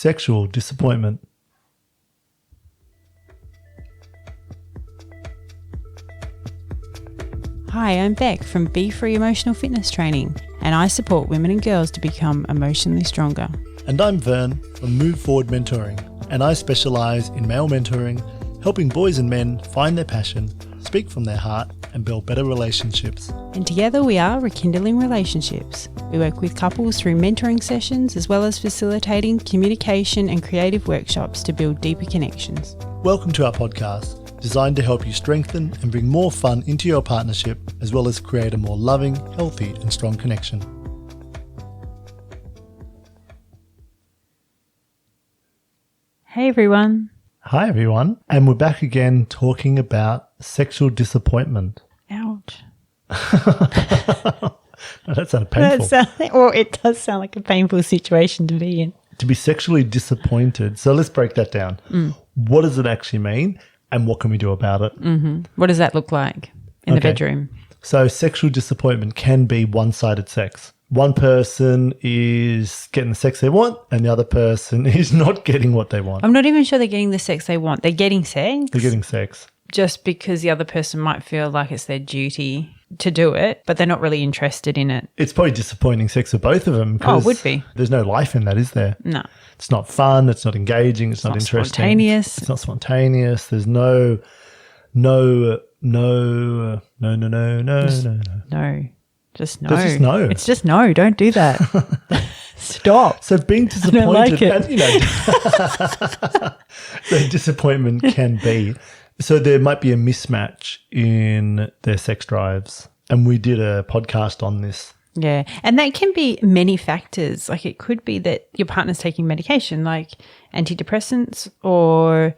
sexual disappointment. Hi, I'm Bec from Be Free Emotional Fitness Training, and I support women and girls to become emotionally stronger. And I'm Vern from Move Forward Mentoring, and I specialise in male mentoring, helping boys and men find their passion, speak from their heart, and build better relationships. And together we are rekindling relationships. We work with couples through mentoring sessions as well as facilitating communication and creative workshops to build deeper connections. Welcome to our podcast, designed to help you strengthen and bring more fun into your partnership, as well as create a more loving, healthy, and strong connection. Hey everyone. Hi everyone, and we're back again talking about sexual disappointment. Ouch. That sounded painful. It does sound like a painful situation to be in. To be sexually disappointed. So let's break that down. What does it actually mean, and what can we do about it? What does that look like in the bedroom? So sexual disappointment can be one-sided sex. One person is getting the sex they want and the other person is not getting what they want. I'm not even sure they're getting the sex they want. They're getting sex. They're getting sex. Just because the other person might feel like it's their duty to do it, but they're not really interested in it. It's probably disappointing sex for both of them. Oh, it would be. There's no life in that, is there? No. It's not fun. It's not engaging. It's not interesting. Spontaneous. It's not spontaneous. There's no. Just no. There's just no. It's just no. Don't do that. Stop. So being disappointed, I don't like it. And, the disappointment can be. So there might be a mismatch in their sex drives. And we did a podcast on this. Yeah. And that can be many factors. Like it could be that your partner's taking medication like antidepressants or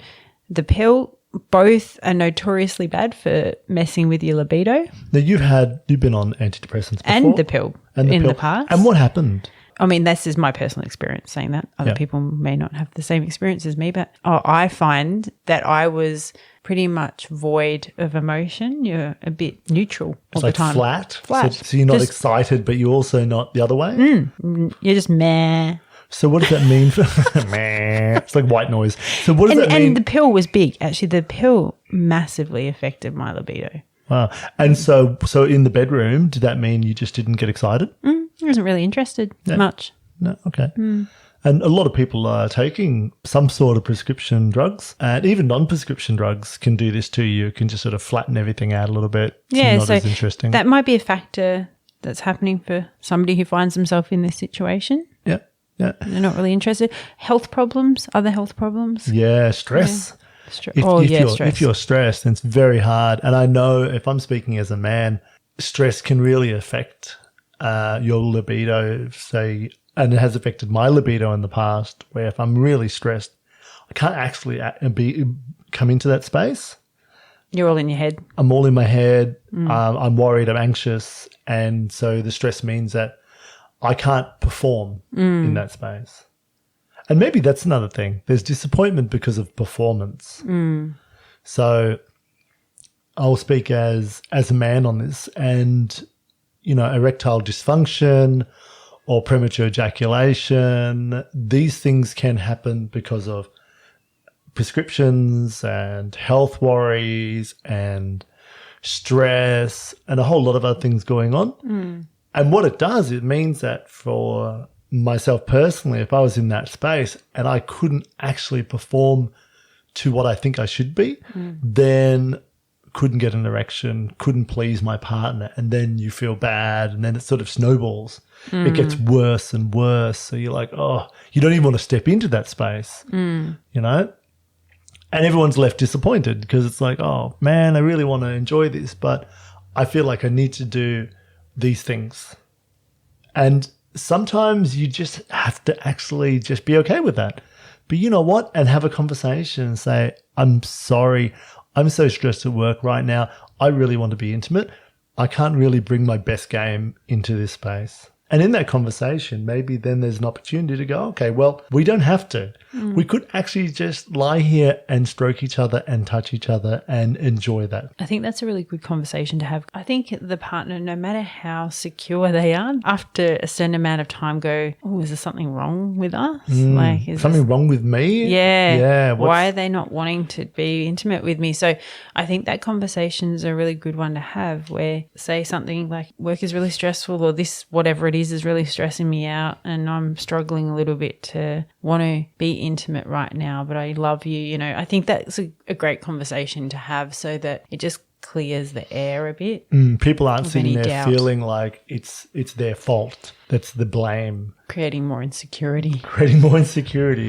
the pill. Both are notoriously bad for messing with your libido. Now you've been on antidepressants before. And the pill in the past. And what happened? I mean, this is my personal experience saying that. Other people may not have the same experience as me, but I find that I was pretty much void of emotion. You're a bit neutral all the time. Flat? Flat. So you're not excited, but you're also not the other way? You're just meh. So what does that mean for meh? It's like white noise. So what does that mean? And the pill was big. Actually, the pill massively affected my libido. Wow. And so in the bedroom, did that mean you just didn't get excited? I wasn't really interested much. No, okay. And a lot of people are taking some sort of prescription drugs, and even non-prescription drugs can do this to you. It can just sort of flatten everything out a little bit. It's not as interesting. That might be a factor that's happening for somebody who finds themselves in this situation. Yeah. Yeah. They're not really interested. Health problems, other health problems. Yeah, stress. Stress. If you're stressed, then it's very hard. And I know if I'm speaking as a man, stress can really affect your libido, say, and it has affected my libido in the past, where if I'm really stressed, I can't actually come into that space. You're all in your head. I'm all in my head. I'm worried. I'm anxious. And so the stress means that I can't perform in that space. And maybe that's another thing. There's disappointment because of performance. So I'll speak as a man on this. And, erectile dysfunction or premature ejaculation, these things can happen because of prescriptions and health worries and stress and a whole lot of other things going on. And what it does, it means that for myself personally, if I was in that space and I couldn't actually perform to what I think I should be, then couldn't get an erection, couldn't please my partner, and then you feel bad, and then it sort of snowballs. It gets worse and worse. So you're like, you don't even want to step into that space, And everyone's left disappointed because it's like, oh, man, I really want to enjoy this, but I feel like I need to do these things. And sometimes you just have to actually just be okay with that. But you know what? And have a conversation and say, I'm sorry. I'm so stressed at work right now. I really want to be intimate. I can't really bring my best game into this space. And in that conversation, maybe then there's an opportunity to go, okay, well, we don't have to. We could actually just lie here and stroke each other and touch each other and enjoy that. I think that's a really good conversation to have. I think the partner, no matter how secure they are, after a certain amount of time go, oh, is there something wrong with us? Like, is Something wrong with me? Yeah. Yeah. Why are they not wanting to be intimate with me? So I think that conversation is a really good one to have, where say something like work is really stressful, or this, whatever it is really stressing me out, and I'm struggling a little bit to want to be intimate right now, but I love you. You know, I think that's a great conversation to have, so that it just clears the air a bit. People aren't sitting there doubt. feeling like it's their fault. That's the blame. Creating more insecurity.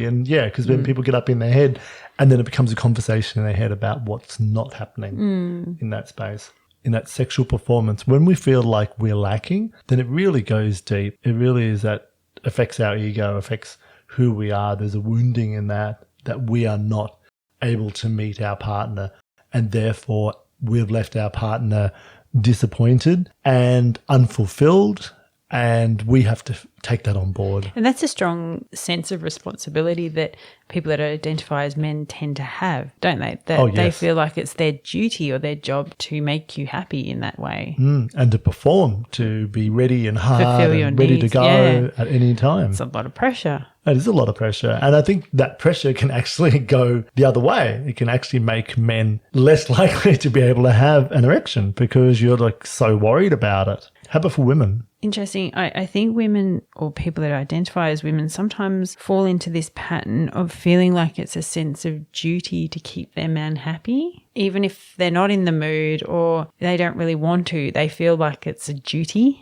And yeah, because when people get up in their head, and then it becomes a conversation in their head about what's not happening in that space. In that sexual performance, when we feel like we're lacking, then it really goes deep. It really is that affects our ego, affects who we are. There's a wounding in that we are not able to meet our partner, and therefore we've left our partner disappointed and unfulfilled, and we have to take that on board. And that's a strong sense of responsibility that people that identify as men tend to have, don't they? That they feel like it's their duty or their job to make you happy in that way. And to perform, to be ready and hard Fulfill your and ready needs, to go at any time. It's a lot of pressure. It is a lot of pressure. And I think that pressure can actually go the other way. It can actually make men less likely to be able to have an erection because you're like so worried about it. How about for women? Interesting. I think women, or people that identify as women, sometimes fall into this pattern of feeling like it's a sense of duty to keep their man happy. Even if they're not in the mood or they don't really want to, they feel like it's a duty.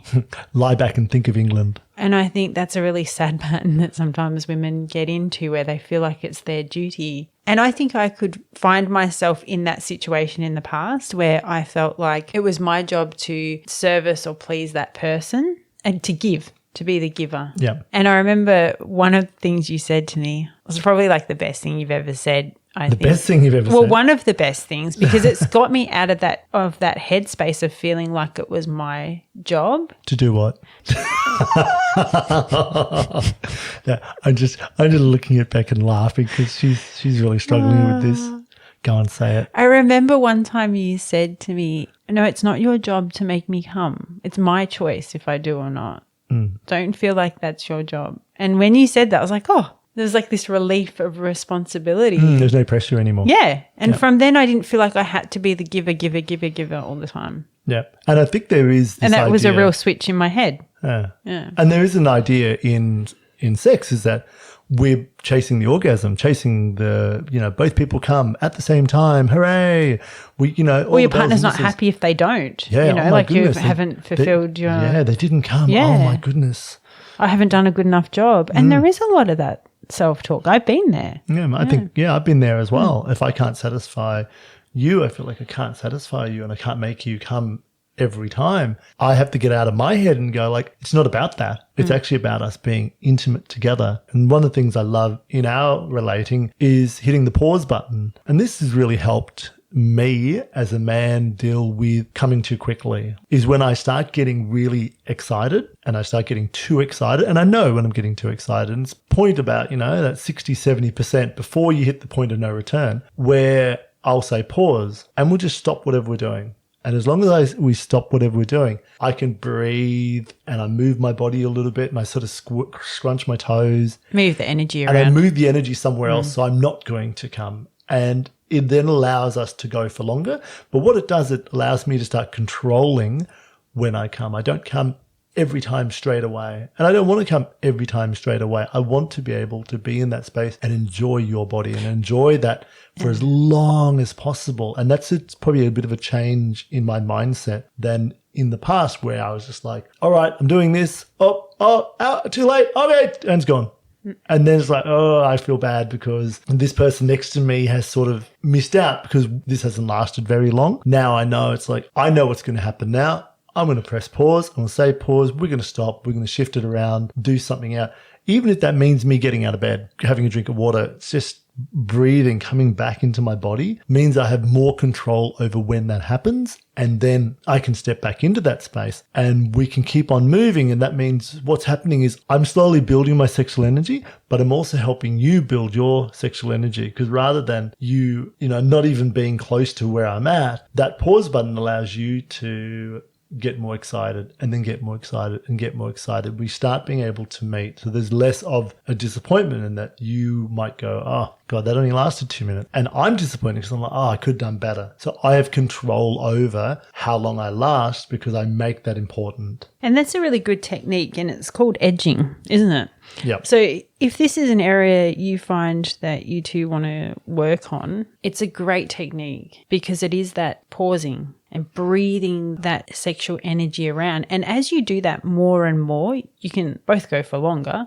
Lie back and think of England. And I think that's a really sad pattern that sometimes women get into, where they feel like it's their duty. And I think I could find myself in that situation in the past where I felt like it was my job to service or please that person and to give, to be the giver. Yeah. And I remember one of the things you said to me was probably like the best thing you've ever said. I think. Best thing you've ever said? Well, one of the best things, because it's got me out of that headspace of feeling like it was my job. To do what? Yeah, I'm just looking at Bec and laughing because she's really struggling with this. Go on, say it. I remember one time you said to me, no, it's not your job to make me come. It's my choice if I do or not. Don't feel like that's your job. And when you said that, I was like, oh, there's like this relief of responsibility. There's no pressure anymore. Yeah. And from then I didn't feel like I had to be the giver all the time. Yeah. And I think there is this and that idea, was a real switch in my head. Yeah. And there is an idea in sex is that we're chasing the orgasm, chasing the, both people come at the same time. Hooray. Or your partner's not happy if they don't. Yeah. Like you haven't fulfilled your. Yeah, they didn't come. Yeah. Oh my goodness. I haven't done a good enough job. And there is a lot of that self-talk. I've been there. Yeah, I think, I've been there as well. If I can't satisfy you, I feel like I can't satisfy you and I can't make you come every time. I have to get out of my head and go like, it's not about that. It's actually about us being intimate together. And one of the things I love in our relating is hitting the pause button. And this has really helped me as a man deal with coming too quickly is when I start getting really excited and I start getting too excited. And I know when I'm getting too excited, and it's point about, that 60, 70% before you hit the point of no return where I'll say pause and we'll just stop whatever we're doing. And as long as we stop whatever we're doing, I can breathe and I move my body a little bit and I sort of scrunch my toes. Move the energy around. And I move the energy somewhere else so I'm not going to come. And it then allows us to go for longer. But what it does, it allows me to start controlling when I come. I don't come every time straight away. And I don't want to come every time straight away. I want to be able to be in that space and enjoy your body and enjoy that for as long as possible. And it's probably a bit of a change in my mindset than in the past where I was just like, all right, I'm doing this. Too late. Okay, and it's gone. And then it's like, oh, I feel bad because this person next to me has sort of missed out because this hasn't lasted very long. Now I know it's like, I know what's going to happen now. I'm going to press pause. I'm going to say pause. We're going to stop. We're going to shift it around, do something out. Even if that means me getting out of bed, having a drink of water, it's just breathing coming back into my body means I have more control over when that happens. And then I can step back into that space and we can keep on moving. And that means what's happening is I'm slowly building my sexual energy, but I'm also helping you build your sexual energy. Because rather than you not even being close to where I'm at, that pause button allows you to get more excited and then get more excited and get more excited. We start being able to meet. So there's less of a disappointment in that you might go, oh, God, that only lasted 2 minutes. And I'm disappointed because I'm like, oh, I could have done better. So I have control over how long I last because I make that important. And that's a really good technique, and it's called edging, isn't it? Yeah. So if this is an area you find that you two want to work on, it's a great technique because it is that pausing and breathing that sexual energy around. And as you do that more and more, you can both go for longer.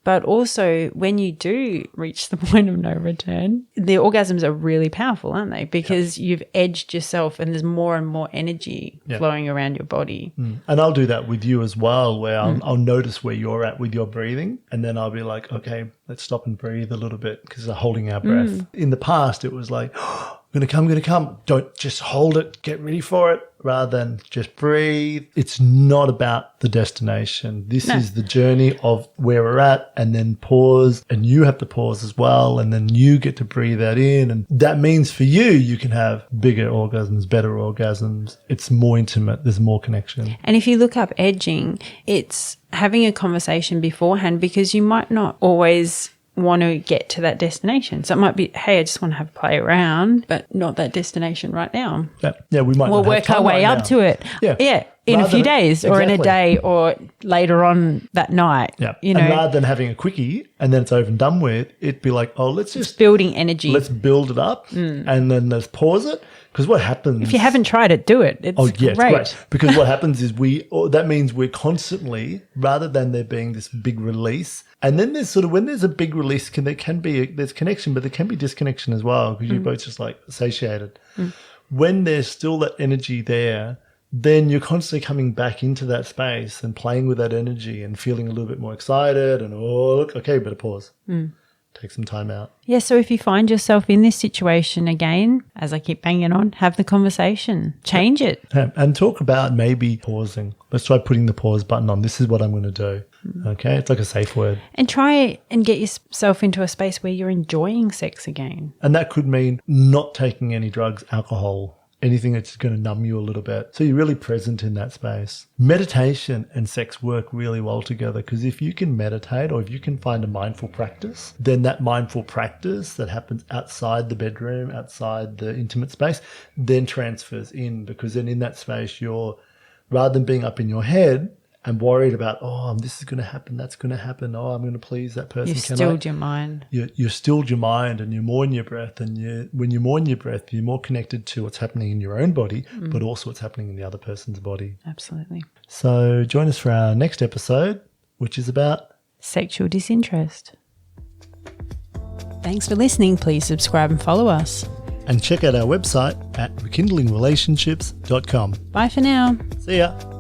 But also when you do reach the point of no return, the orgasms are really powerful, aren't they? Because you've edged yourself and there's more and more energy flowing around your body. And I'll do that with you as well, where I'll notice where you're at with your breathing. And then I'll be like, okay, let's stop and breathe a little bit because we're holding our breath. In the past, it was like, I'm going to come. Don't just hold it. Get ready for it rather than just breathe. It's not about the destination. This is the journey of where we're at, and then pause, and you have to pause as well. And then you get to breathe that in. And that means for you can have bigger orgasms, better orgasms. It's more intimate. There's more connection. And if you look up edging, it's having a conversation beforehand because you might not always want to get to that destination. So it might be, hey, I just want to have a play around, but not that destination right now. Yeah, we might We'll work our way up to it. Yeah. In a few days or in a day or later on that night. Yeah. And rather than having a quickie and then it's over and done with, it'd be like, oh, let's just building energy. Let's build it up and then let's pause it. Because what happens... If you haven't tried it, do it. It's great. It's great. Because what happens is that means we're constantly, rather than there being this big release, and then there's sort of, when there's a big release, there's connection, but there can be disconnection as well because you're both just like satiated. When there's still that energy there, then you're constantly coming back into that space and playing with that energy and feeling a little bit more excited and, oh, look, okay, better pause. Take some time out. Yeah, so if you find yourself in this situation again, as I keep banging on, have the conversation. Change it. And talk about maybe pausing. Let's try putting the pause button on. This is what I'm going to do. Okay? It's like a safe word. And try and get yourself into a space where you're enjoying sex again. And that could mean not taking any drugs, alcohol, anything that's going to numb you a little bit. So you're really present in that space. Meditation and sex work really well together because if you can meditate or if you can find a mindful practice, then that mindful practice that happens outside the bedroom, outside the intimate space, then transfers in because then in that space you're, rather than being up in your head and worried about, oh, this is going to happen, that's going to happen, oh, I'm going to please that person. You've stilled your mind. You've stilled your mind and you're more in your breath. And when you're more in your breath, you're more connected to what's happening in your own body, but also what's happening in the other person's body. Absolutely. So join us for our next episode, which is about sexual disinterest. Thanks for listening. Please subscribe and follow us. And check out our website at rekindlingrelationships.com. Bye for now. See ya.